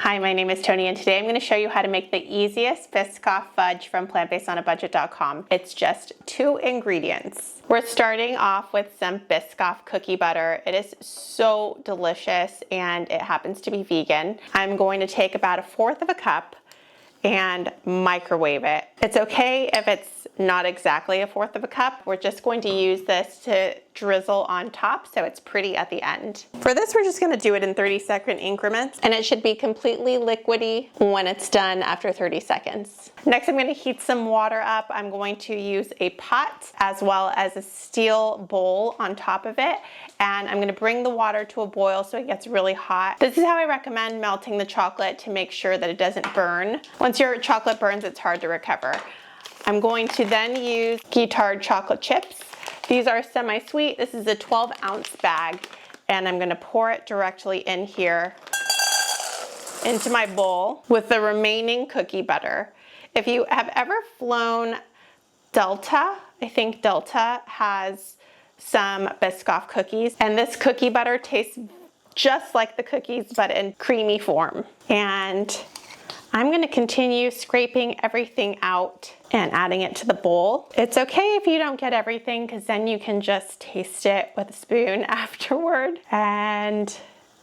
Hi, my name is Tony, and today I'm going to show you how to make the easiest Biscoff Fudge from plantbasedonabudget.com. It's just 2 ingredients. We're starting off with some Biscoff cookie butter. It is so delicious and it happens to be vegan. I'm going to take about 1/4 cup and microwave it. It's okay if it's not exactly 1/4 cup. We're just going to use this to drizzle on top so it's pretty at the end. For this, we're just gonna do it in 30-second increments, and it should be completely liquidy when it's done after 30 seconds. Next, I'm gonna heat some water up. I'm going to use a pot as well as a steel bowl on top of it, and I'm gonna bring the water to a boil so it gets really hot. This is how I recommend melting the chocolate to make sure that it doesn't burn. Once your chocolate burns, it's hard to recover. I'm going to then use guitar chocolate chips. These are semi-sweet. This is a 12-ounce bag, and I'm gonna pour it directly in here into my bowl with the remaining cookie butter. If you have ever flown Delta, I think Delta has some Biscoff cookies, and this cookie butter tastes just like the cookies but in creamy form. And I'm gonna continue scraping everything out and adding it to the bowl. It's okay if you don't get everything, because then you can just taste it with a spoon afterward and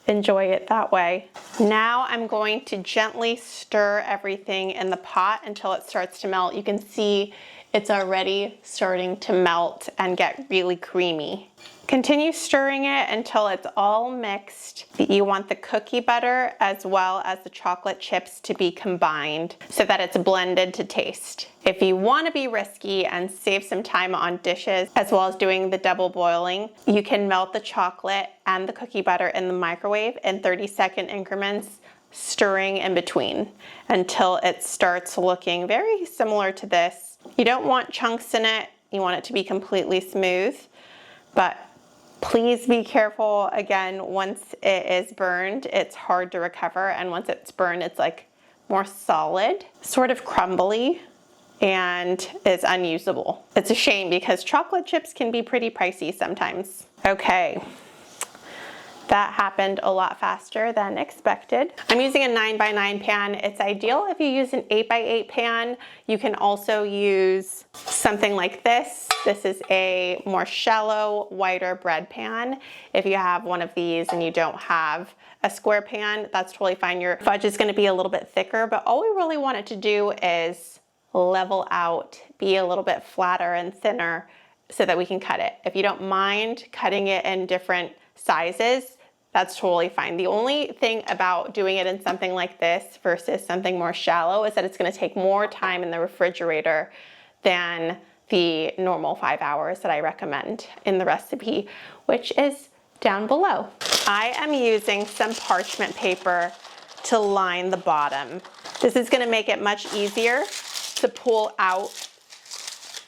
enjoy it that way. Now I'm going to gently stir everything in the pot until it starts to melt. You can see it's already starting to melt and get really creamy. Continue stirring it until it's all mixed. You want the cookie butter as well as the chocolate chips to be combined so that it's blended to taste. If you want to be risky and save some time on dishes as well as doing the double boiling, you can melt the chocolate and the cookie butter in the microwave in 30-second increments, stirring in between until it starts looking very similar to this. You don't want chunks in it. You want it to be completely smooth, but please be careful. Again, once it is burned, it's hard to recover, and once it's burned, it's like more solid, sort of crumbly, and it's unusable. It's a shame because chocolate chips can be pretty pricey sometimes. Okay. That happened a lot faster than expected. I'm using a 9x9 pan. It's ideal if you use an 8x8 pan. You can also use something like this. This is a more shallow, wider bread pan. If you have one of these and you don't have a square pan, that's totally fine. Your fudge is gonna be a little bit thicker, but all we really want it to do is level out, be a little bit flatter and thinner so that we can cut it. If you don't mind cutting it in different sizes, that's totally fine. The only thing about doing it in something like this versus something more shallow is that it's gonna take more time in the refrigerator than the normal 5 hours that I recommend in the recipe, which is down below. I am using some parchment paper to line the bottom. This is gonna make it much easier to pull out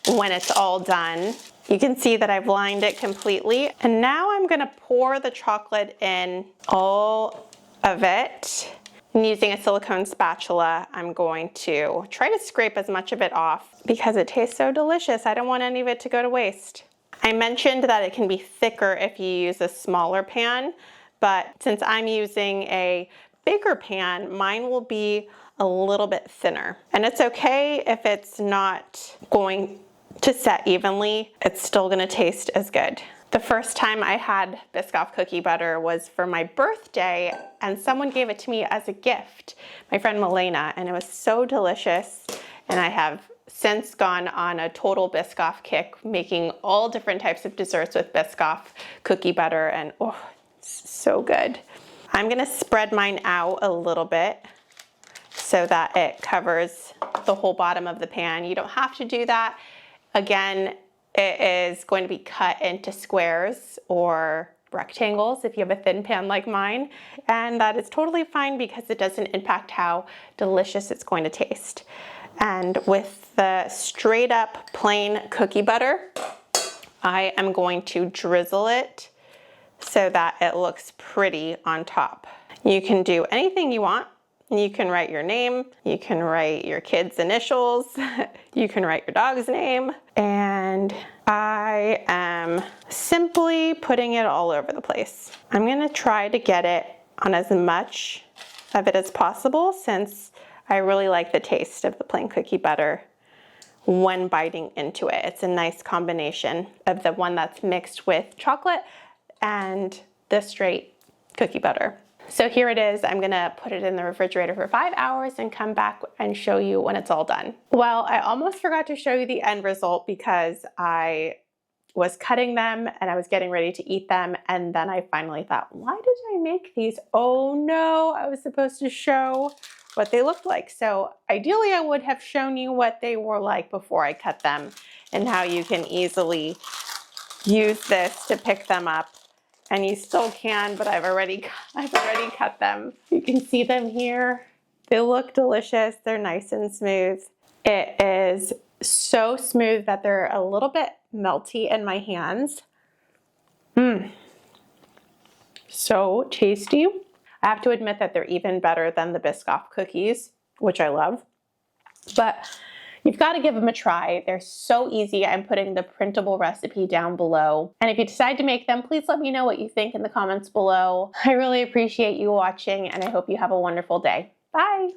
when it's all done. You can see that I've lined it completely. And now I'm gonna pour the chocolate in, all of it. And using a silicone spatula, I'm going to try to scrape as much of it off because it tastes so delicious. I don't want any of it to go to waste. I mentioned that it can be thicker if you use a smaller pan, but since I'm using a bigger pan, mine will be a little bit thinner. And it's okay if it's not going to set evenly, it's still gonna taste as good. The first time I had Biscoff cookie butter was for my birthday, and someone gave it to me as a gift, my friend Milena, and it was so delicious. And I have since gone on a total Biscoff kick, making all different types of desserts with Biscoff cookie butter, and oh, it's so good. I'm gonna spread mine out a little bit so that it covers the whole bottom of the pan. You don't have to do that. Again, it is going to be cut into squares or rectangles if you have a thin pan like mine, and that is totally fine because it doesn't impact how delicious it's going to taste. And with the straight up plain cookie butter, I am going to drizzle it so that it looks pretty on top. You can do anything you want. You can write your name, you can write your kid's initials, you can write your dog's name, and I am simply putting it all over the place. I'm gonna try to get it on as much of it as possible, since I really like the taste of the plain cookie butter when biting into it. It's a nice combination of the one that's mixed with chocolate and the straight cookie butter. So here it is. I'm gonna put it in the refrigerator for 5 hours and come back and show you when it's all done. Well, I almost forgot to show you the end result because I was cutting them and I was getting ready to eat them, and then I finally thought, why did I make these? Oh no, I was supposed to show what they looked like. So ideally I would have shown you what they were like before I cut them, and how you can easily use this to pick them up. And you still can, but I've already cut them. You can see them here. They look delicious. They're nice and smooth. It is so smooth that they're a little bit melty in my hands. So tasty. I have to admit that they're even better than the Biscoff cookies, which I love. But you've got to give them a try. They're so easy. I'm putting the printable recipe down below. And if you decide to make them, please let me know what you think in the comments below. I really appreciate you watching, and I hope you have a wonderful day. Bye.